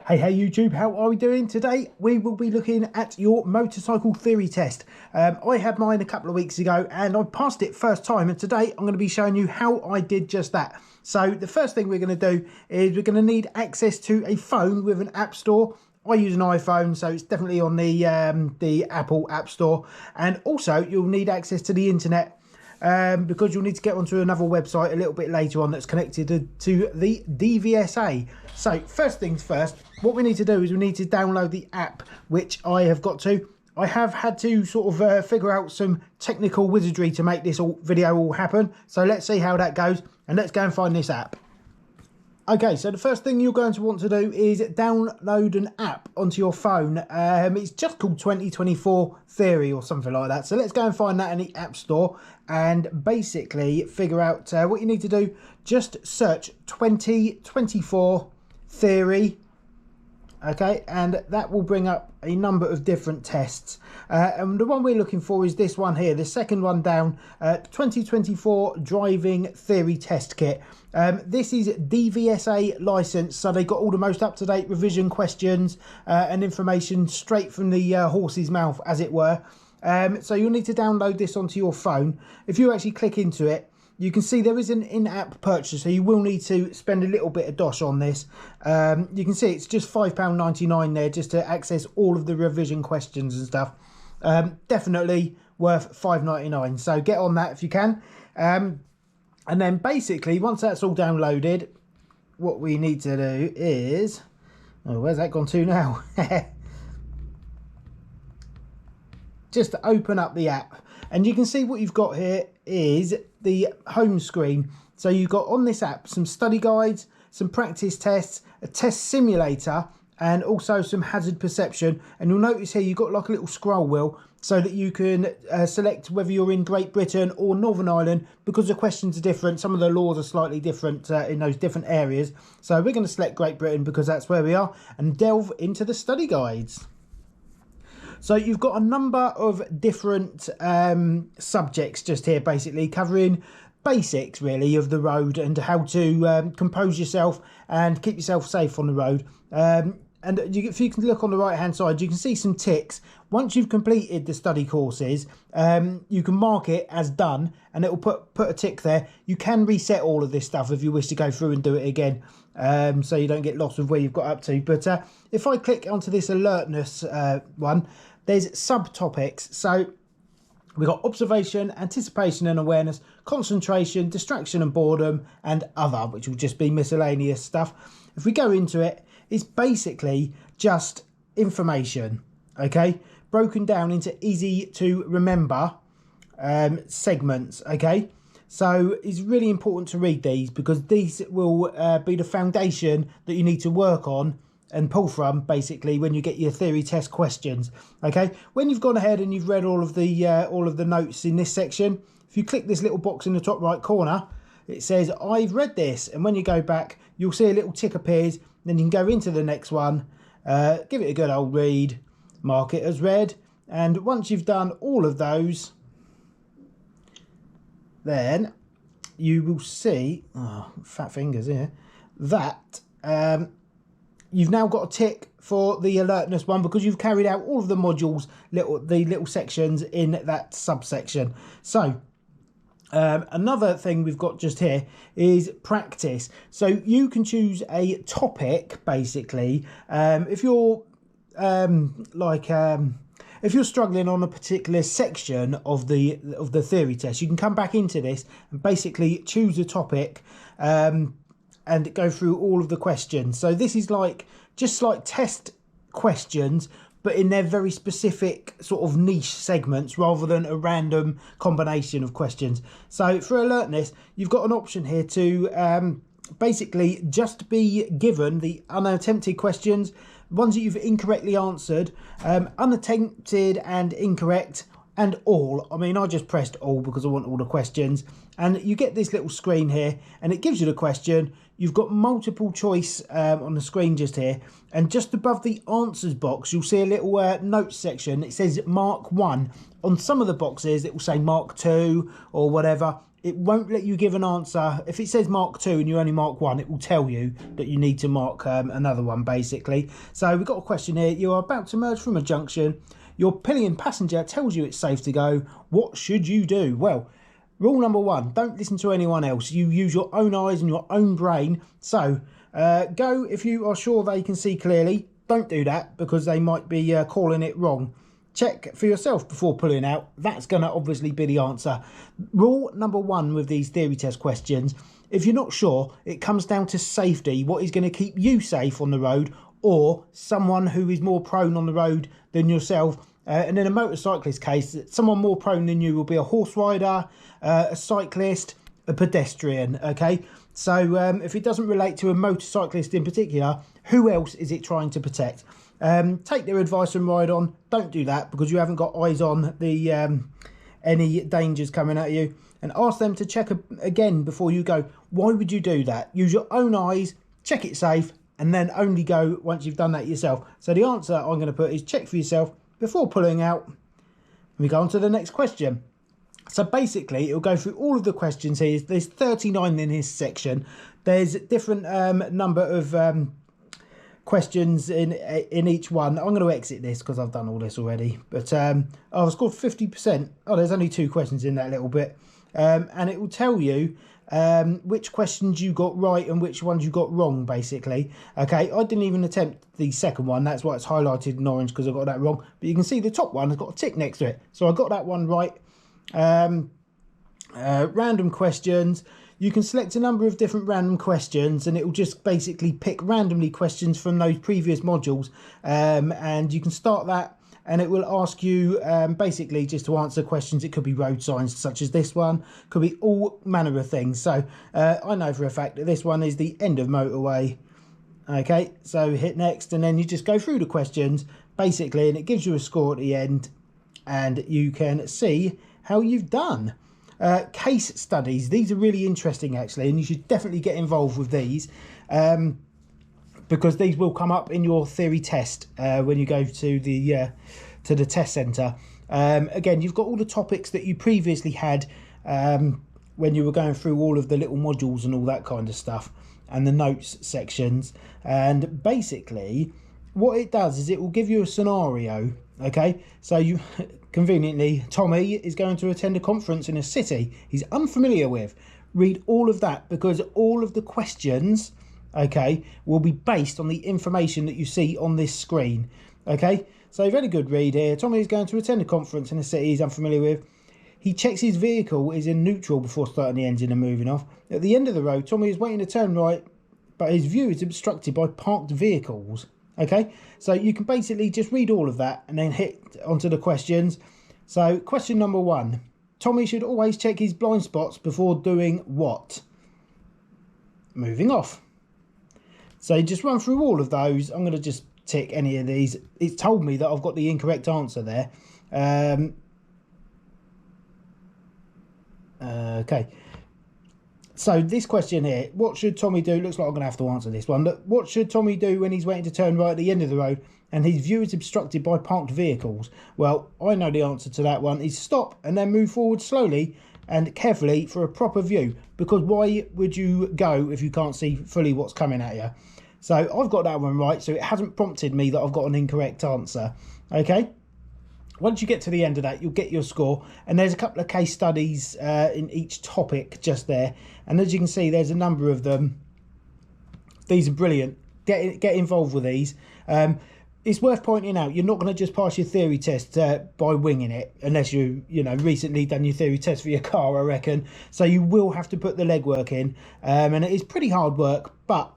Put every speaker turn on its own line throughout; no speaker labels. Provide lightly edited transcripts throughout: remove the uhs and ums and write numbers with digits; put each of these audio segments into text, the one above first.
Hey YouTube, how are we doing? Today we will be looking at your motorcycle theory test. I had mine a couple of weeks ago and I passed it first time, and today I'm going to be showing you how I did just that. So the first thing we're going to do is we're going to need access to a phone with an app store. I use an iPhone, so it's definitely on the Apple App Store, and also you'll need access to the internet because you'll need to get onto another website a little bit later on that's connected to the DVSA. So first things first, what we need to do is we need to download the app, which I have got to. I have had to sort of figure out some technical wizardry to make this video all happen. So let's see how that goes, and let's go and find this app. Okay, so the first thing you're going to want to do is download an app onto your phone. It's just called 2024 Theory or something like that. So let's go and find that in the App Store and basically figure out what you need to do. Just search 2024 Theory. Okay, and that will bring up a number of different tests, and the one we're looking for is this one here, the second one down, 2024 Driving Theory Test Kit. This is DVSA licensed, so they got all the most up-to-date revision questions and information straight from the horse's mouth, as it were. So you'll need to download this onto your phone. If you actually click into it, you can see there is an in-app purchase, so you will need to spend a little bit of dosh on this. You can see it's just £5.99 there just to access all of the revision questions and stuff. Definitely worth £5.99, so get on that if you can. And then basically, once that's all downloaded, what we need to do is... Oh, where's that gone to now? Just to open up the app. And you can see what you've got here is the home screen. So you've got on this app some study guides, some practice tests, a test simulator, and also some hazard perception. And you'll notice here you've got like a little scroll wheel so that you can select whether you're in Great Britain or Northern Ireland, because the questions are different. Some of the laws are slightly different in those different areas. So we're going to select Great Britain because that's where we are, and delve into the study guides. So you've got a number of different subjects just here, basically covering basics really of the road and how to compose yourself and keep yourself safe on the road. And if you can look on the right hand side, you can see some ticks. Once you've completed the study courses, you can mark it as done, and it will put a tick there. You can reset all of this stuff if you wish to go through and do it again, so you don't get lost with where you've got up to. But if I click onto this alertness one, there's subtopics. So we've got observation, anticipation and awareness, concentration, distraction and boredom, and other, which will just be miscellaneous stuff. If we go into it, it's basically just information, okay, broken down into easy to remember segments. Okay, so it's really important to read these because these will be the foundation that you need to work on and pull from basically when you get your theory test questions. Okay, when you've gone ahead and you've read all of the notes in this section, if you click this little box in the top right corner, it says I've read this, and when you go back you'll see a little tick appears. Then you can go into the next one, give it a good old read, mark it as read, and once you've done all of those, then you will see, oh, fat fingers here, that you've now got a tick for the alertness one because you've carried out all of the modules, the little sections in that subsection. So another thing we've got just here is practice. So you can choose a topic basically. If you're if you're struggling on a particular section of the theory test, you can come back into this and basically choose a topic and go through all of the questions. So this is just like test questions, but in their very specific sort of niche segments rather than a random combination of questions. So for alertness, you've got an option here to basically just be given the unattempted questions, ones that you've incorrectly answered, unattempted and incorrect, and all. I mean, I just pressed all because I want all the questions. and you get this little screen here, and it gives you the question. You've got multiple choice on the screen just here, and just above the answers box you'll see a little notes section. It says Mark 1. On some of the boxes it will say Mark 2 or whatever. It won't let you give an answer. If it says Mark 2 and you only mark 1, it will tell you that you need to mark another one, basically. So we've got a question here. You are about to merge from a junction. Your pillion passenger tells you it's safe to go. What should you do? Well, rule number 1, don't listen to anyone else. You use your own eyes and your own brain. So go if you are sure they can see clearly. Don't do that because they might be calling it wrong. Check for yourself before pulling out. That's going to obviously be the answer. Rule number 1 with these theory test questions, if you're not sure, it comes down to safety. What is going to keep you safe on the road, or someone who is more prone on the road than yourself. And in a motorcyclist case, someone more prone than you will be a horse rider, a cyclist, a pedestrian, okay? So if it doesn't relate to a motorcyclist in particular, who else is it trying to protect? Take their advice and ride on. Don't do that because you haven't got eyes on the any dangers coming at you. And ask them to check again before you go. Why would you do that? Use your own eyes, check it safe, and then only go once you've done that yourself. So the answer I'm going to put is check for yourself before pulling out. We go on to the next question. So basically it'll go through all of the questions here. There's 39 in this section. There's different number of questions in each one. I'm going to exit this because I've done all this already, but I've scored 50%. Oh, there's only 2 questions in that little bit, and it will tell you which questions you got right and which ones you got wrong, basically. Okay, I didn't even attempt the second one. That's why it's highlighted in orange, because I got that wrong. But you can see the top one has got a tick next to it, so I got that one right. Random questions. You can select a number of different random questions and it will just basically pick randomly questions from those previous modules, and you can start that and it will ask you basically just to answer questions. It could be road signs such as this one, could be all manner of things. So I know for a fact that this one is the end of motorway. Okay, so hit next and then you just go through the questions basically, and it gives you a score at the end and you can see how you've done. Case studies, these are really interesting actually, and you should definitely get involved with these because these will come up in your theory test when you go to the test centre. Again, you've got all the topics that you previously had when you were going through all of the little modules and all that kind of stuff, and the notes sections. And basically what it does is it will give you a scenario. Okay, so you conveniently, Tommy is going to attend a conference in a city he's unfamiliar with. Read all of that because all of the questions, okay, will be based on the information that you see on this screen. Okay, so very good read here. Tommy is going to attend a conference in a city he's unfamiliar with. He checks his vehicle is in neutral before starting the engine and moving off. At the end of the road, Tommy is waiting to turn right, but his view is obstructed by parked vehicles. Okay, so you can basically just read all of that and then hit onto the questions. So question number 1, Tommy should always check his blind spots before doing what? Moving off. So you just run through all of those. I'm going to just tick any of these. It's told me that I've got the incorrect answer there. Okay. So this question here, what should Tommy do? Looks like I'm going to have to answer this one. Look, what should Tommy do when he's waiting to turn right at the end of the road and his view is obstructed by parked vehicles? Well, I know the answer to that one is stop and then move forward slowly and carefully for a proper view. Because why would you go if you can't see fully what's coming at you? So I've got that one right, so it hasn't prompted me that I've got an incorrect answer. Okay. Once you get to the end of that, you'll get your score, and there's a couple of case studies in each topic just there, and as you can see there's a number of them. These are brilliant. Get involved with these. It's worth pointing out you're not going to just pass your theory test by winging it, unless you recently done your theory test for your car, I reckon. So you will have to put the legwork in, and it is pretty hard work, but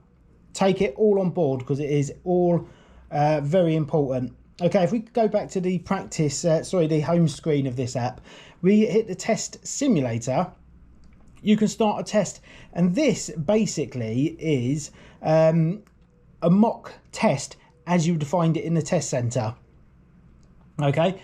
take it all on board because it is all very important. Okay, if we go back to the the home screen of this app, we hit the test simulator. You can start a test, and this basically is a mock test as you defined it in the test center. Okay,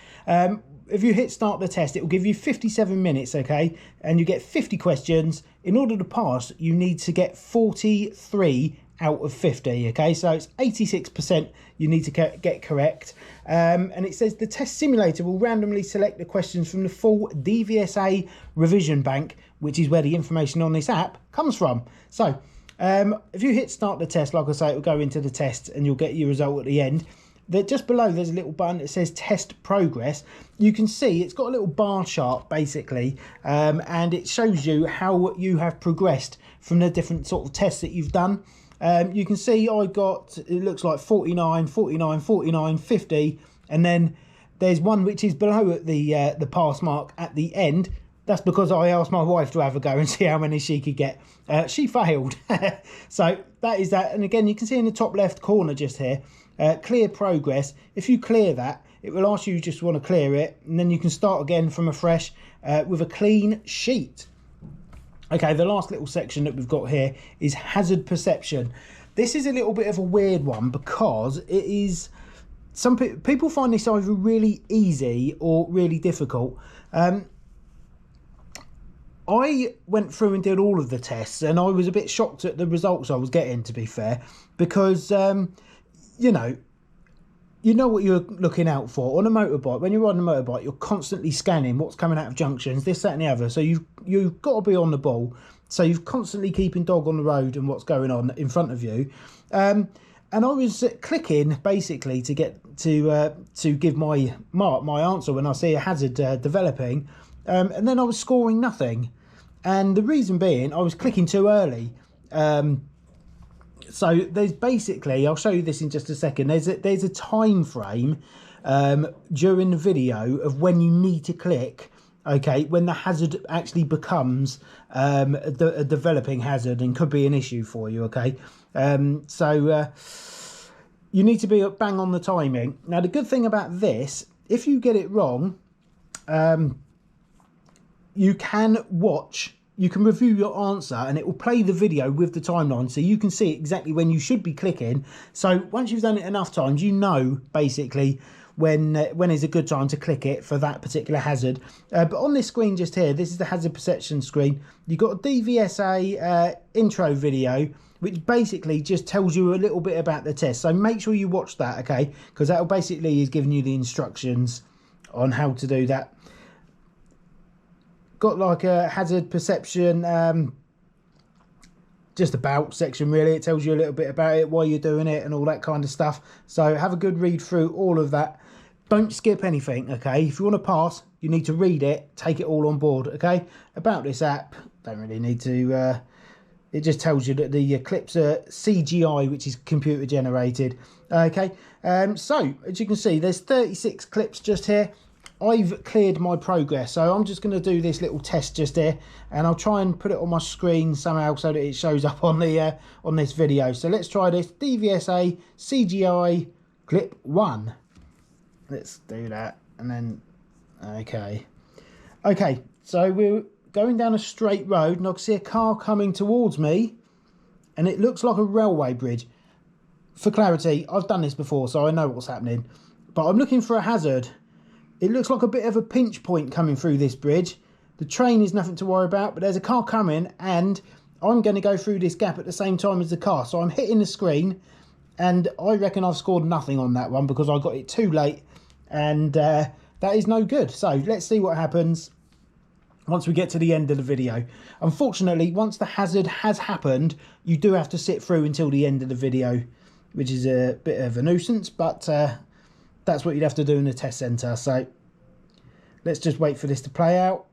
if you hit start the test, it will give you 57 minutes, okay? And you get 50 questions. In order to pass, you need to get 43 out of 50, okay? So it's 86% you need to get correct. And it says the test simulator will randomly select the questions from the full DVSA revision bank, which is where the information on this app comes from. So if you hit start the test, like I say, it will go into the test and you'll get your result at the end. Just below there's a little button that says test progress. You can see it's got a little bar chart basically, and it shows you how you have progressed from the different sort of tests that you've done. You can see I got, it looks like 49, 49, 49, 50, and then there's one which is below at the pass mark at the end. That's because I asked my wife to have a go and see how many she could get. She failed. So that is that. And again, you can see in the top left corner just here, clear progress. If you clear that, it will ask you just want to clear it, and then you can start again from afresh with a clean sheet. Okay, the last little section that we've got here is hazard perception. This is a little bit of a weird one because it is, some people find this either really easy or really difficult. I went through and did all of the tests, and I was a bit shocked at the results I was getting, to be fair, because you know what you're looking out for on a motorbike. When you're riding a motorbike, you're constantly scanning what's coming out of junctions, this, that and the other. So you've got to be on the ball. So you're constantly keeping dog on the road and what's going on in front of you. And I was clicking basically to get to give my answer when I see a hazard developing, and then I was scoring nothing. And the reason being, I was clicking too early. So there's basically, I'll show you this in just a second, there's a time frame during the video of when you need to click, okay, when the hazard actually becomes a developing hazard and could be an issue for you, okay? So you need to be bang on the timing. Now the good thing about this, if you get it wrong, you can review your answer and it will play the video with the timeline, so you can see exactly when you should be clicking. So once you've done it enough times, you know basically when is a good time to click it for that particular hazard. But on this screen just here, this is the hazard perception screen. You've got a DVSA intro video, which basically just tells you a little bit about the test. So make sure you watch that, okay? Because that will basically is giving you the instructions on how to do that. Got like a hazard perception just about section really. It tells you a little bit about it, why you're doing it and all that kind of stuff. So have a good read through all of that. Don't skip anything, okay? If you want to pass, you need to read it, take it all on board, okay? About this app, don't really need to, it just tells you that the clips are CGI, which is computer generated, okay? So as you can see, there's 36 clips just here. I've cleared my progress, so I'm just going to do this little test just here, and I'll try and put it on my screen somehow so that it shows up on the on this video. So let's try this DVSA CGI clip 1. Let's do that, and then okay, so we're going down a straight road and I can see a car coming towards me, and it looks like a railway bridge. For clarity, I've done this before, so I know what's happening, but I'm looking for a hazard. It looks like a bit of a pinch point coming through this bridge. The train is nothing to worry about, but there's a car coming and I'm going to go through this gap at the same time as the car. So I'm hitting the screen, and I reckon I've scored nothing on that one because I got it too late, and that is no good. So let's see what happens once we get to the end of the video. Unfortunately, once the hazard has happened, you do have to sit through until the end of the video, which is a bit of a nuisance, but that's what you'd have to do in the test centre. So let's just wait for this to play out.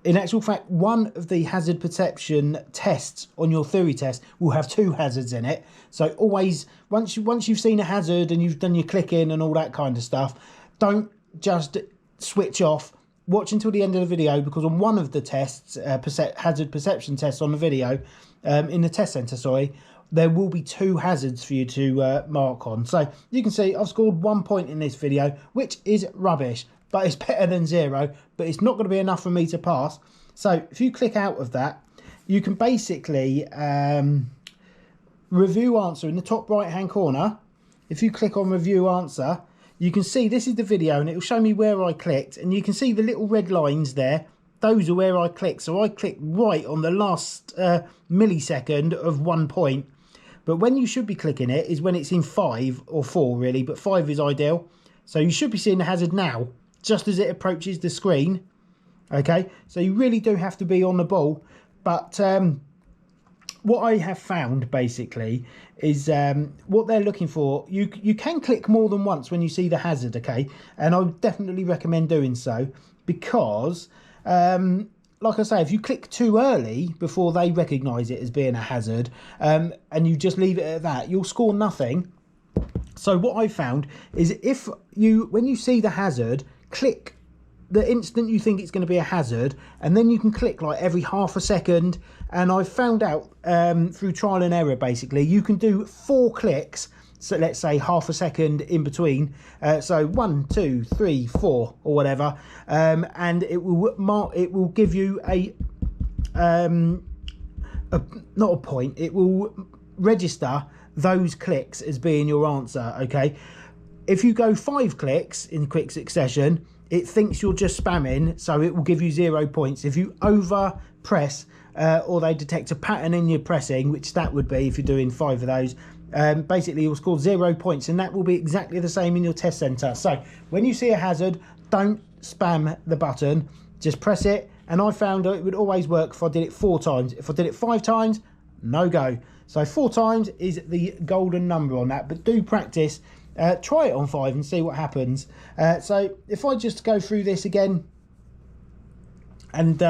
In actual fact, one of the hazard perception tests on your theory test will have 2 hazards in it. So always, once you've seen a hazard and you've done your clicking and all that kind of stuff, don't just switch off. Watch until the end of the video, because on one of the tests, hazard perception tests on the video, in the test centre, sorry, there will be 2 hazards for you to mark on. So you can see I've scored 1 point in this video, which is rubbish, but it's better than 0, but it's not going to be enough for me to pass. So if you click out of that, you can basically review answer in the top right hand corner, if you click on review answer, you can see this is the video and it will show me where I clicked, and you can see the little red lines there. Those are where I clicked. So I clicked right on the last millisecond of 1 point. But when you should be clicking it is when it's in 5 or 4 really, but 5 is ideal. So you should be seeing the hazard now, just as it approaches the screen. Okay, so you really do have to be on the ball. But what I have found basically is what they're looking for. You can click more than once when you see the hazard, okay? And I would definitely recommend doing so, because like I say, if you click too early before they recognise it as being a hazard, and you just leave it at that, you'll score nothing. So what I found is when you see the hazard, click the instant you think it's going to be a hazard, and then you can click like every half a second. And I found out through trial and error, basically, you can do 4 clicks. So let's say half a second in between, so 1, 2, 3, 4 or whatever, and it will give you not a point, it will register those clicks as being your answer. Okay, if you go 5 clicks in quick succession, it thinks you're just spamming, so it will give you 0 points. If you over press or they detect a pattern in your pressing, which that would be if you're doing 5 of those, basically you'll score 0 points, and that will be exactly the same in your test center. So when you see a hazard, don't spam the button, just press it. And I found it would always work if I did it 4 times. If I did it 5 times, no go. So 4 times is the golden number on that, but do practice. Try it on 5 and see what happens. So if I just go through this again, and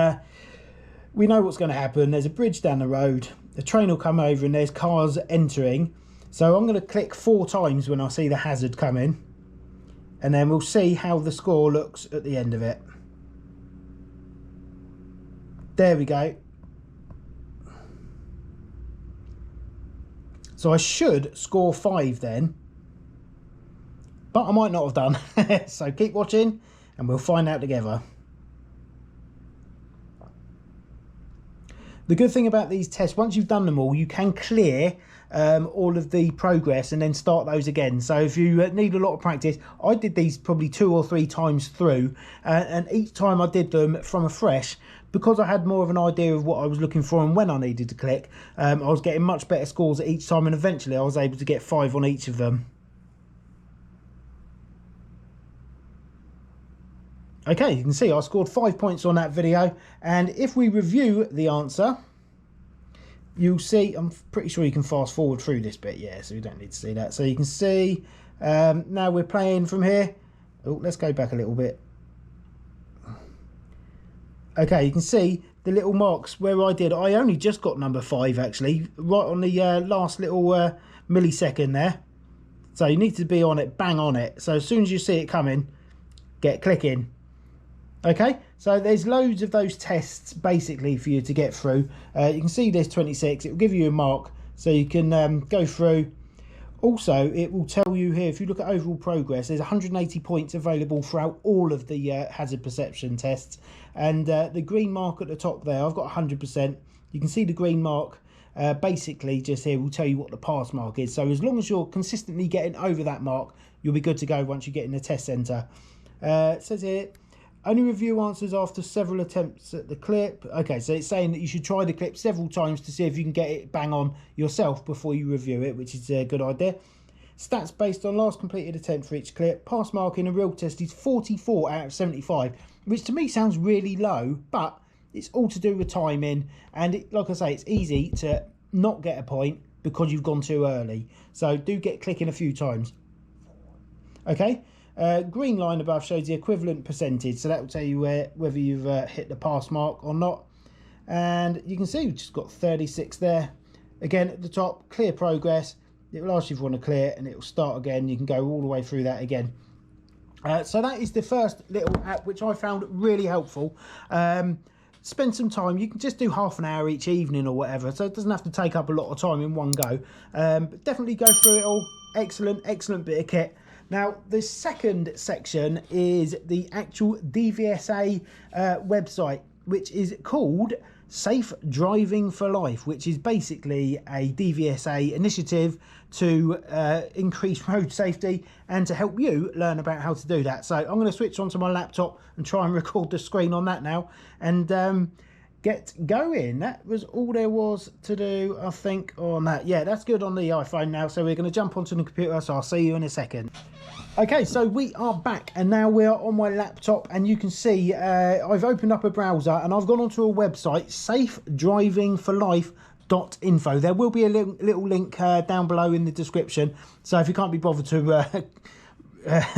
we know what's going to happen. There's a bridge down the road, the train will come over and there's cars entering. So I'm going to click 4 times when I see the hazard coming, and then we'll see how the score looks at the end of it. There we go. So I should score 5 then, but I might not have done. So keep watching and we'll find out together. The good thing about these tests, once you've done them all, you can clear all of the progress and then start those again. So if you need a lot of practice, I did these probably 2 or 3 times through, and each time I did them from afresh, because I had more of an idea of what I was looking for and when I needed to click. I was getting much better scores at each time, and eventually I was able to get 5 on each of them. Okay, you can see I scored 5 points on that video, and if we review the answer, you'll see, I'm pretty sure you can fast forward through this bit, yeah, so you don't need to see that. So you can see, now we're playing from here. Oh, let's go back a little bit. Okay, you can see the little marks where I only just got number 5 actually, right on the last little millisecond there. So you need to be on it, bang on it. So as soon as you see it coming, get clicking. Okay, so there's loads of those tests basically for you to get through. You can see there's 26, it will give you a mark so you can go through. Also, it will tell you here, if you look at overall progress, there's 180 points available throughout all of the hazard perception tests. And the green mark at the top there, I've got 100%. You can see the green mark basically just here will tell you what the pass mark is. So as long as you're consistently getting over that mark, you'll be good to go once you get in the test centre. It says here, only review answers after several attempts at the clip. Okay, so it's saying that you should try the clip several times to see if you can get it bang on yourself before you review it, which is a good idea. Stats based on last completed attempt for each clip. Pass mark in a real test is 44 out of 75, which to me sounds really low, but it's all to do with timing. And like I say, it's easy to not get a point because you've gone too early. So do get clicking a few times. Okay. Green line above shows the equivalent percentage, so that will tell you whether you've hit the pass mark or not. And you can see we've just got 36 there. Again, at the top, clear progress. It will ask you if you want to clear, and it will start again. You can go all the way through that again. So that is the first little app, which I found really helpful. Spend some time. You can just do half an hour each evening or whatever, so it doesn't have to take up a lot of time in one go. But definitely go through it all. Excellent bit of kit. Now, the second section is the actual DVSA website, which is called Safe Driving for Life, which is basically a DVSA initiative to increase road safety and to help you learn about how to do that. So I'm going to switch onto my laptop and try and record the screen on that now and get going. That was all there was to do, I think, on that. Yeah, that's good on the iPhone now. So we're going to jump onto the computer, so I'll see you in a second. Okay, so we are back and now we are on my laptop, and you can see I've opened up a browser and I've gone onto a website, safedrivingforlife.info. There will be a little link down below in the description, so if you can't be bothered to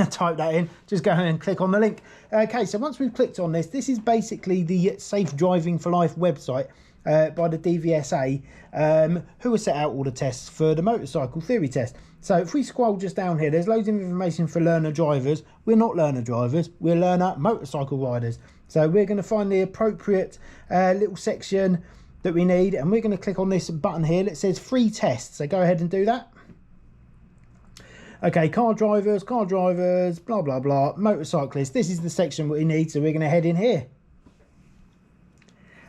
type that in, just go ahead and click on the link. Okay, so once we've clicked on this, this is basically the Safe Driving for Life website by the DVSA, who has set out all the tests for the motorcycle theory test. So if we scroll just down here, there's loads of information for learner drivers. We're not learner drivers, we're learner motorcycle riders. So we're going to find the appropriate little section that we need, and we're going to click on this button here that says free tests. So go ahead and do that. Okay, car drivers, blah, blah, blah, motorcyclists. This is the section we need, so we're going to head in here.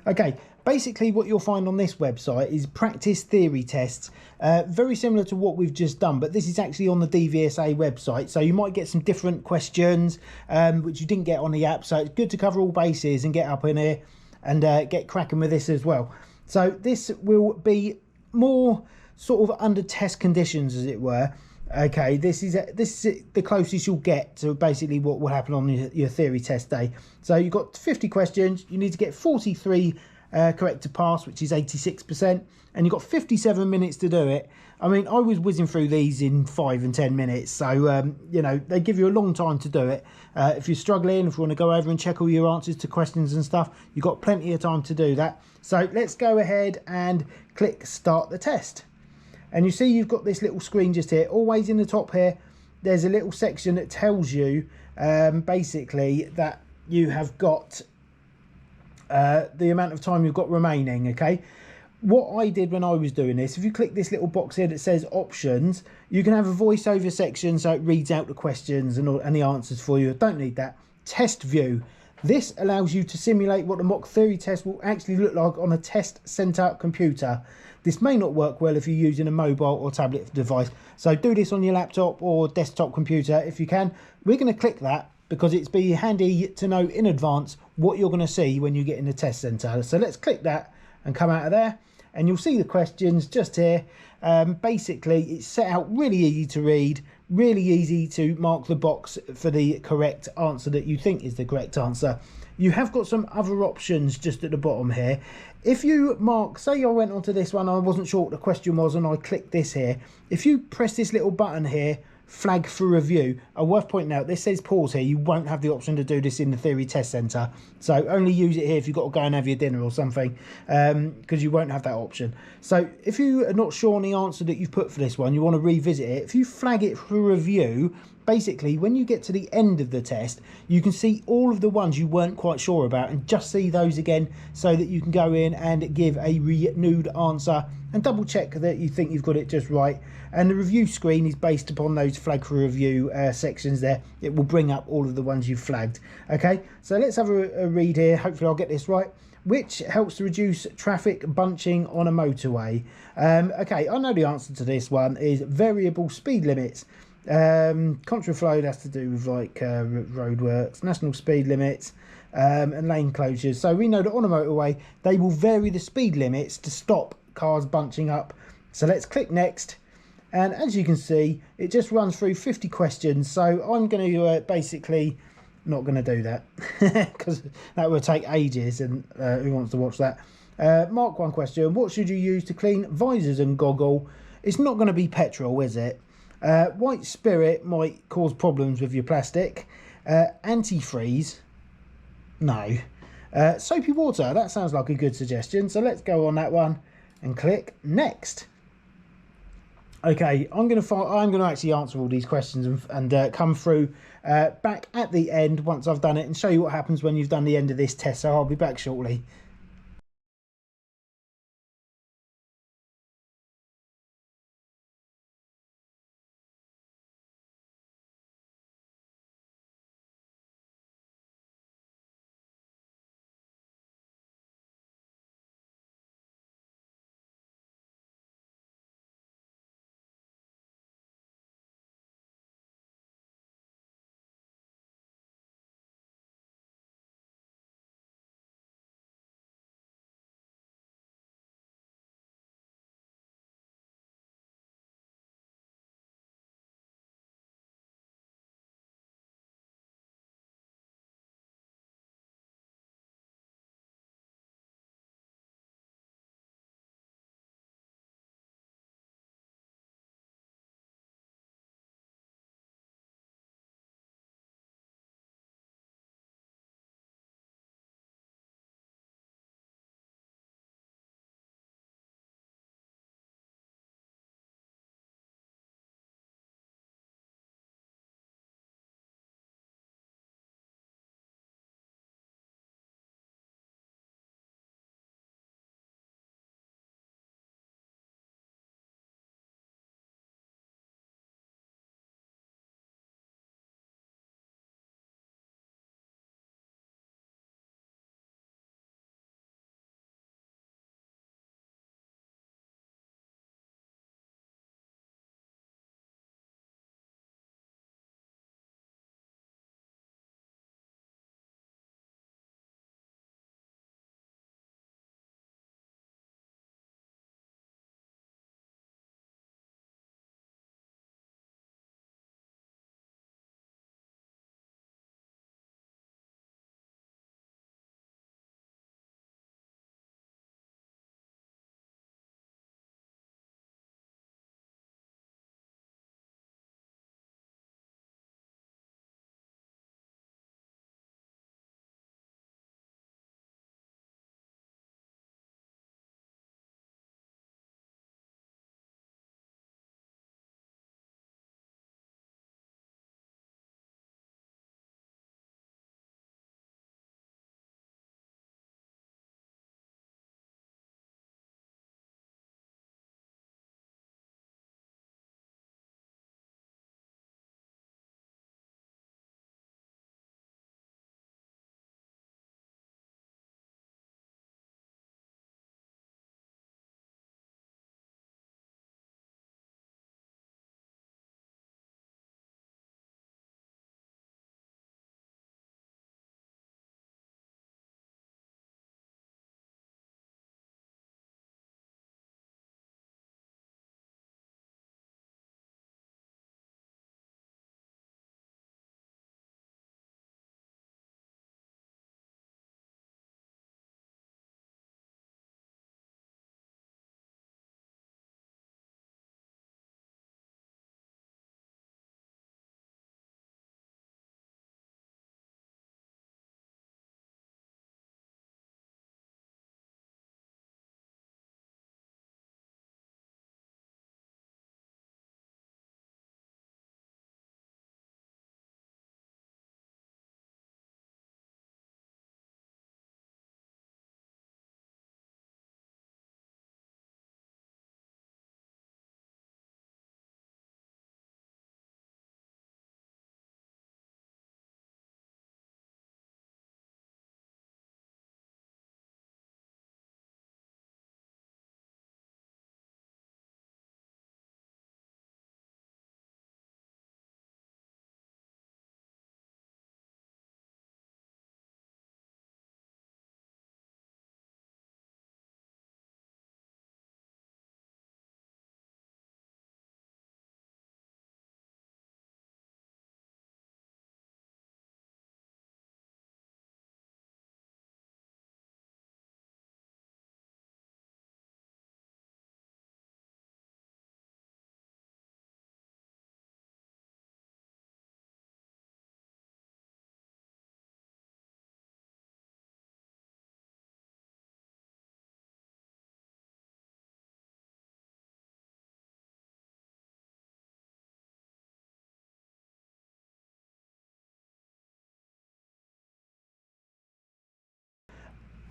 Okay, basically what you'll find on this website is practice theory tests, very similar to what we've just done, but this is actually on the DVSA website, so you might get some different questions which you didn't get on the app, so it's good to cover all bases and get up in here and get cracking with this as well. So this will be more sort of under test conditions, as it were. Okay, this is the closest you'll get to basically what will happen on your theory test day. So you've got 50 questions, you need to get 43 correct to pass, which is 86%, and you've got 57 minutes to do it. I mean, I was whizzing through these in 5 and 10 minutes, so you know, they give you a long time to do it. If you're struggling, if you want to go over and check all your answers to questions and stuff, you've got plenty of time to do that. So let's go ahead and click start the test. And you see you've got this little screen just here. Always in the top here, there's a little section that tells you basically that you have got the amount of time you've got remaining, okay? What I did when I was doing this, if you click this little box here that says options, you can have a voiceover section so it reads out the questions and the answers for you. Don't need that. Test view. This allows you to simulate what the mock theory test will actually look like on a test centre computer. This may not work well if you're using a mobile or tablet device, so do this on your laptop or desktop computer if you can. We're going to click that because it's be handy to know in advance what you're going to see when you get in the test centre. So let's click that and come out of there, and you'll see the questions just here. Basically, it's set out really easy to read, really easy to mark the box for the correct answer that you think is the correct answer. You have got some other options just at the bottom here. If you mark, say I went onto this one, I wasn't sure what the question was, and I clicked this here. If you press this little button here, flag for review, worth pointing out, this says pause here. You won't have the option to do this in the theory test centre, so only use it here if you've got to go and have your dinner or something, because you won't have that option. So if you are not sure on the answer that you've put for this one, you want to revisit it, if you flag it for review, basically when you get to the end of the test, you can see all of the ones you weren't quite sure about and just see those again, so that you can go in and give a renewed answer and double check that you think you've got it just right. And the review screen is based upon those flag for review sections there. It will bring up all of the ones you've flagged. Okay, so let's have a read here. Hopefully I'll get this right. Which helps to reduce traffic bunching on a motorway? Okay, I know the answer to this one is variable speed limits. Contraflow has to do with like roadworks, national speed limits, and lane closures. So we know that on a motorway they will vary the speed limits to stop cars bunching up. So let's click next, and as you can see it just runs through 50 questions. So I'm going to basically not going to do that because that would take ages, and who wants to watch that? Mark one question: what should you use to clean visors and goggle? It's not going to be petrol, is it? White spirit might cause problems with your plastic. Antifreeze, no. Soapy water, that sounds like a good suggestion, so let's go on that one and click next. Okay, I'm going to actually answer all these questions and come through back at the end once I've done it and show you what happens when you've done the end of this test, so I'll be back shortly.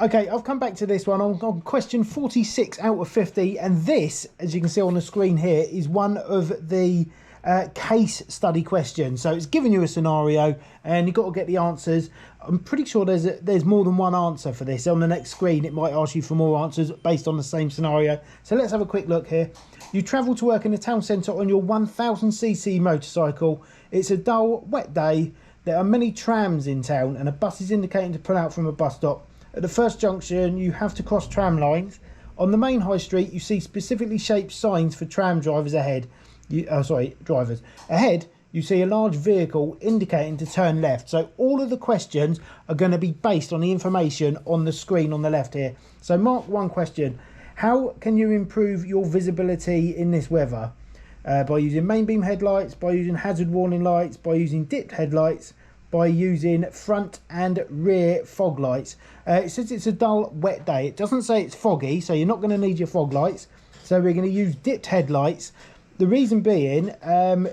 Okay, I've come back to this one on question 46 out of 50, and this, as you can see on the screen here, is one of the case study questions. So it's giving you a scenario and you've got to get the answers. I'm pretty sure there's more than one answer for this. On the next screen it might ask you for more answers based on the same scenario. So let's have a quick look here. You travel to work in the town centre on your 1000cc motorcycle. It's a dull, wet day. There are many trams in town and a bus is indicating to pull out from a bus stop. At the first junction you have to cross tram lines. On the main high street you see specifically shaped signs for tram drivers ahead. Drivers. Ahead you see a large vehicle indicating to turn left. So all of the questions are going to be based on the information on the screen on the left here. So mark one question. How can you improve your visibility in this weather? By using main beam headlights, by using hazard warning lights, by using dipped headlights, by using front and rear fog lights. It says it's a dull, wet day. It doesn't say it's foggy, so you're not going to need your fog lights. So we're going to use dipped headlights. The reason being,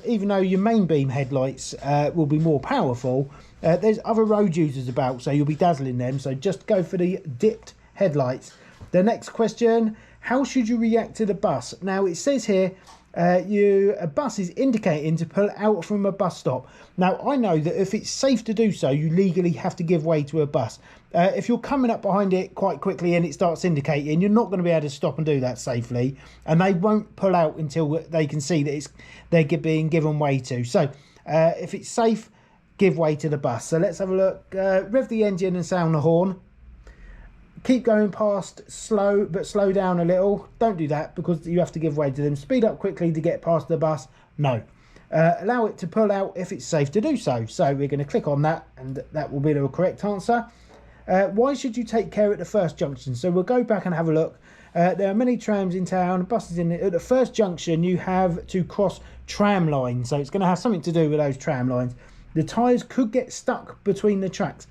even though your main beam headlights will be more powerful, there's other road users about, so you'll be dazzling them. So just go for the dipped headlights. The next question, how should you react to the bus? Now it says here, a bus is indicating to pull out from a bus stop. Now I know that if it's safe to do so, you legally have to give way to a bus. If you're coming up behind it quite quickly and it starts indicating, you're not going to be able to stop and do that safely, and they won't pull out until they can see that they're being given way to. So if it's safe, give way to the bus. So let's have a look. Rev the engine and sound the horn. Keep going past, slow down a little. Don't do that because you have to give way to them. Speed up quickly to get past the bus. No. Allow it to pull out if it's safe to do so. So we're going to click on that and that will be the correct answer. Why should you take care at the first junction? So we'll go back and have a look. There are many trams in town, buses in it. At the first junction you have to cross tram lines. So it's going to have something to do with those tram lines. The tyres could get stuck between the tracks.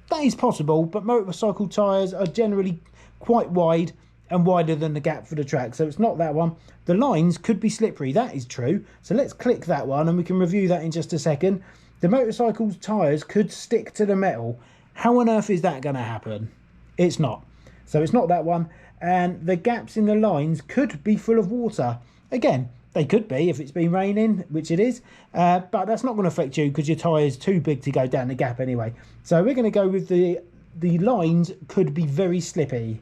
That is possible, but motorcycle tyres are generally quite wide and wider than the gap for the track, so it's not that one. The lines could be slippery, that is true. So let's click that one and we can review that in just a second. The motorcycle's tyres could stick to the metal. How on earth is that going to happen? It's not. So it's not that one. And the gaps in the lines could be full of water. Again, they could be if it's been raining, which it is, but that's not going to affect you because your tyre is too big to go down the gap anyway. So we're going to go with the lines could be very slippy.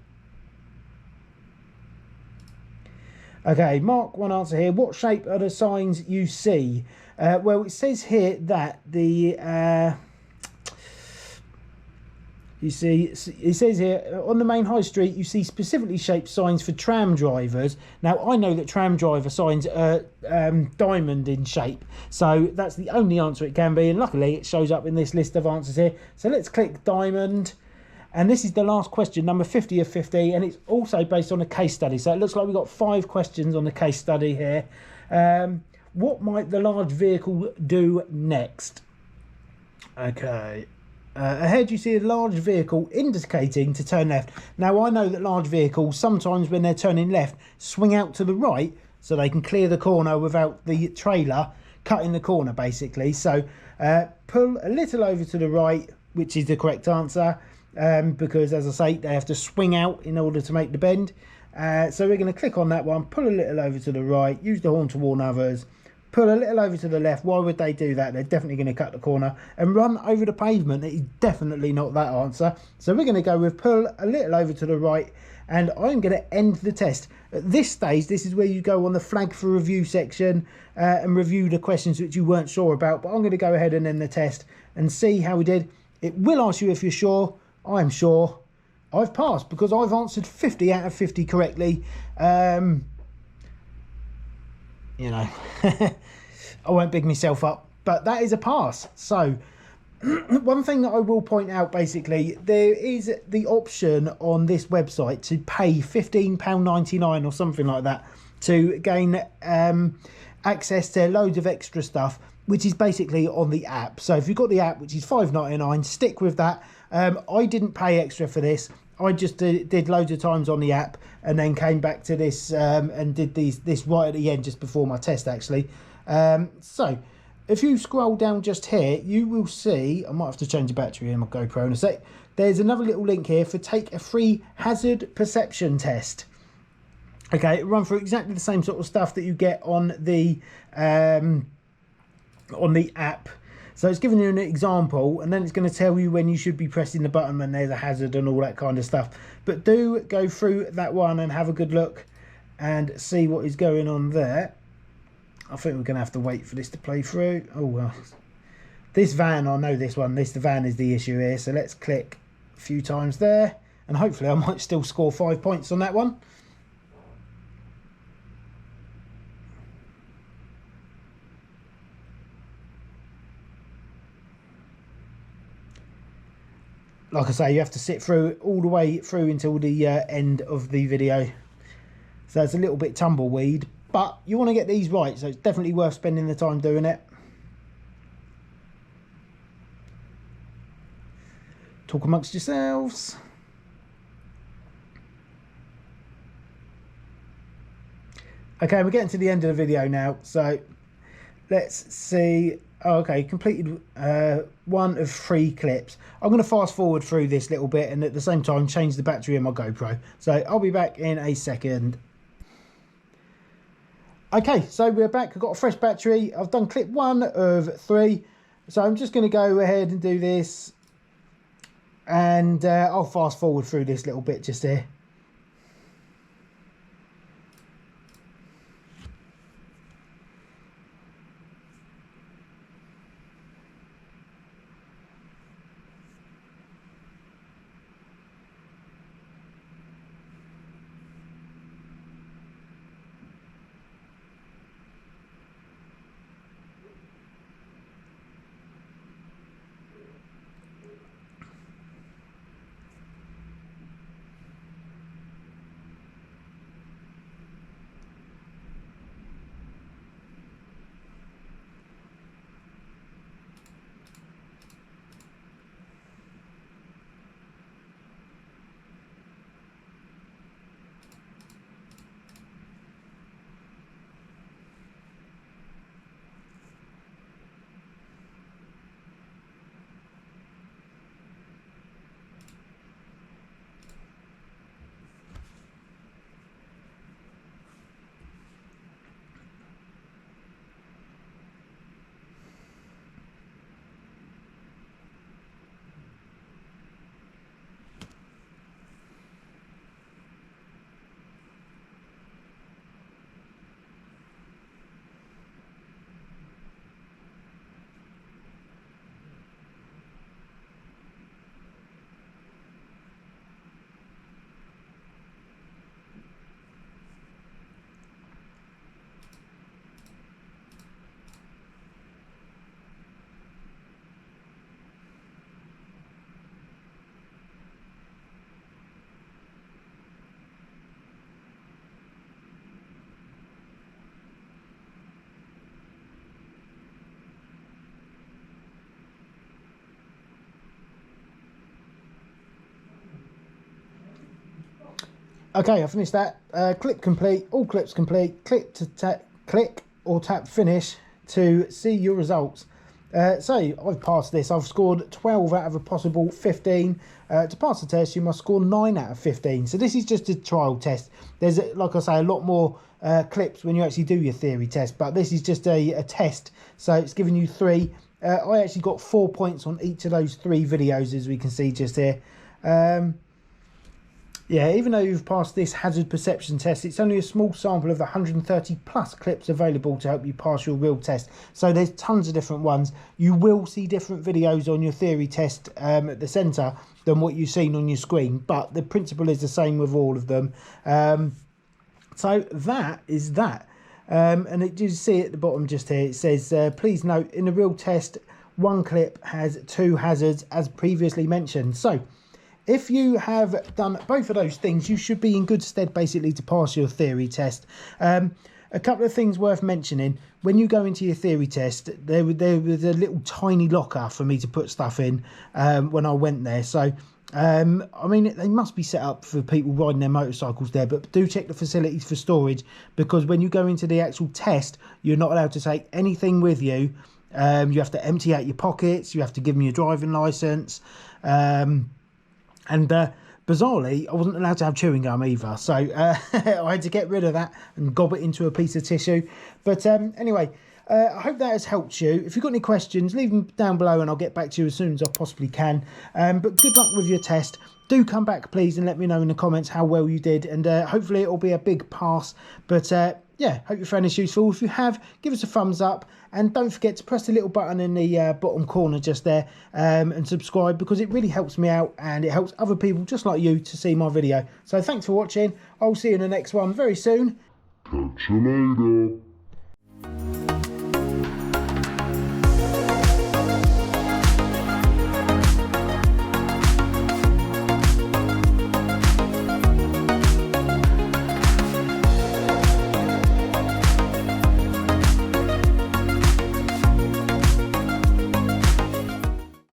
Okay, mark one answer here. What shape are the signs you see? Well, it says here that you see, it says here, on the main high street, you see specifically shaped signs for tram drivers. Now, I know that tram driver signs are diamond in shape, so that's the only answer it can be, and luckily it shows up in this list of answers here. So let's click diamond, and this is the last question, number 50 of 50, and it's also based on a case study. So it looks like we've got 5 questions on the case study here. What might the large vehicle do next? Okay. Ahead you see a large vehicle indicating to turn left. Now I know that large vehicles sometimes when they're turning left swing out to the right so they can clear the corner without the trailer cutting the corner basically. So pull a little over to the right, which is the correct answer, because as I say they have to swing out in order to make the bend. So we're going to click on that one, pull a little over to the right, use the horn to warn others. Pull a little over to the left. Why would they do that? They're definitely going to cut the corner and run over the pavement. It is definitely not that answer. So we're going to go with pull a little over to the right, and I'm going to end the test. At this stage, this is where you go on the flag for review section and review the questions which you weren't sure about. But I'm going to go ahead and end the test and see how we did. It will ask you if you're sure. I'm sure. I've passed because I've answered 50 out of 50 correctly. You know, I won't big myself up, but that is a pass. So one thing that I will point out, basically, there is the option on this website to pay £15.99 or something like that to gain access to loads of extra stuff, which is basically on the app. So if you've got the app, which is £5.99, stick with that. I didn't pay extra for this. I just did loads of times on the app and then came back to this and did this right at the end just before my test actually. So if you scroll down just here, you will see, I might have to change the battery in my GoPro in a sec. There's another little link here for take a free hazard perception test. Okay, run through exactly the same sort of stuff that you get on the app. So it's giving you an example, and then it's going to tell you when you should be pressing the button when there's a hazard and all that kind of stuff. But do go through that one and have a good look and see what is going on there. I think we're going to have to wait for this to play through. Oh well. This van, I know this one. The van is the issue here. So let's click a few times there, and hopefully I might still score 5 points on that one. Like I say, you have to sit through all the way through until the end of the video. So it's a little bit tumbleweed, but you want to get these right, so it's definitely worth spending the time doing it. Talk amongst yourselves. Okay, we're getting to the end of the video now, so let's see. Oh, okay, completed 1 of 3 clips. I'm going to fast forward through this little bit and at the same time change the battery in my GoPro. So I'll be back in a second. Okay, so we're back. I've got a fresh battery. I've done clip 1 of 3. So I'm just going to go ahead and do this. And I'll fast forward through this little bit just here. Okay, I finished that. Clip complete, all clips complete. Click or tap finish to see your results. So I've passed this. I've scored 12 out of a possible 15. To pass the test, you must score 9 out of 15. So this is just a trial test. There's, like I say, a lot more clips when you actually do your theory test, but this is just a test. So it's giving you 3. I actually got 4 points on each of those 3 videos, as we can see just here. Yeah, even though you've passed this hazard perception test, it's only a small sample of the 130 plus clips available to help you pass your real test. So there's tons of different ones. You will see different videos on your theory test at the centre than what you've seen on your screen, but the principle is the same with all of them. So that is that. And it, you see at the bottom just here, it says, please note, in the real test, 1 clip has 2 hazards as previously mentioned. So if you have done both of those things, you should be in good stead basically to pass your theory test. A couple of things worth mentioning. When you go into your theory test, there was a little tiny locker for me to put stuff in when I went there. So, I mean, they must be set up for people riding their motorcycles there, but do check the facilities for storage, because when you go into the actual test, you're not allowed to take anything with you You have to empty out your pockets. You have to give them your driving licence. And bizarrely, I wasn't allowed to have chewing gum either. So I had to get rid of that and gob it into a piece of tissue. But anyway, I hope that has helped you. If you've got any questions, leave them down below and I'll get back to you as soon as I possibly can. But good luck with your test. Do come back, please, and let me know in the comments how well you did. And hopefully it'll be a big pass. But yeah, hope you found this useful. If you have, give us a thumbs up. And don't forget to press the little button in the bottom corner just there and subscribe, because it really helps me out and it helps other people just like you to see my video. So thanks for watching. I'll see you in the next one very soon.
Catch you later.